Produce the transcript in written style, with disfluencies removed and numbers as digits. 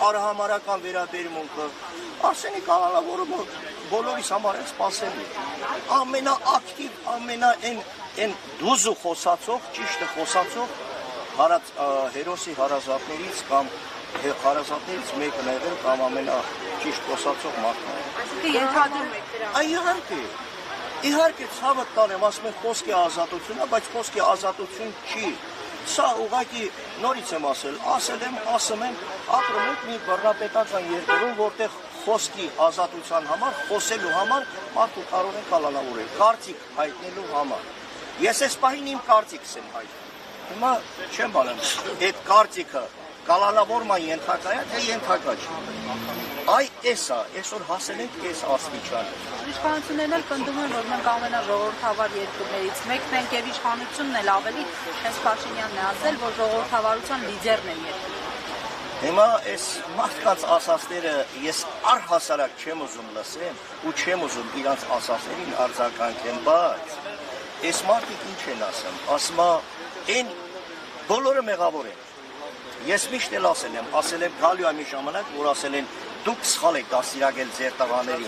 արհամարական վերաբերմունքը, Արսենի կանոնավորը բոլորիս համար է սպասելի։ Ամենաակտիվ, այն դուզու խոսացող, ճիշտը խոսացող հերոսի հարազատներից կամ հարազատներից մեկն է եղել կամ ամենաճիշտ խոսացող մարդն է։ Այսինքն ենթադրում եք դրան։ Իհարկե, ցավը տանեմ, ասում են խոսքի ազատությունն է, բայց խոսքի ազատություն չի։ Սա ուղղակի նորից եմ ասում եմ, ապրում ենք մի բռնապետական երկրում, որտեղ խոսքի ազատության համար, խոսելու համար մարդու կարող են կալանավորել, կարծիք հայտնելու համար։ Ես այս պահին իմ կարծիքս եմ հայտնում։ Հիմա չեմ բանում, այդ կարծիքը կալանավորման ենթակա է, թե ենթակա չի։ Այսօր հասել ենք այս աստիճանը։ Իշխանություններն էլ պնդում են, որ մենք ամենաժողովրդավար երկրներից մեկն ենք եւ իշխանությունն էլ ավելի, հենց Փաշինյանն է ասել, որ ժողովրդավարության լիդերն է երկրում։ Հիմա այս մարդկանց ասածները ես առհասարակ չեմ ուզում լսեմ ու չեմ ուզում իրանց ասածներին արձագանքեմ, բայց այս մարդիկ ինչ են ասում այն բոլորը մեղավոր են։ Ես միշտ էլ ասել եմ գալու է մի ժամանակ, որ ասել են դուք սխալ եք դաստիարակել ձեր տղաներին,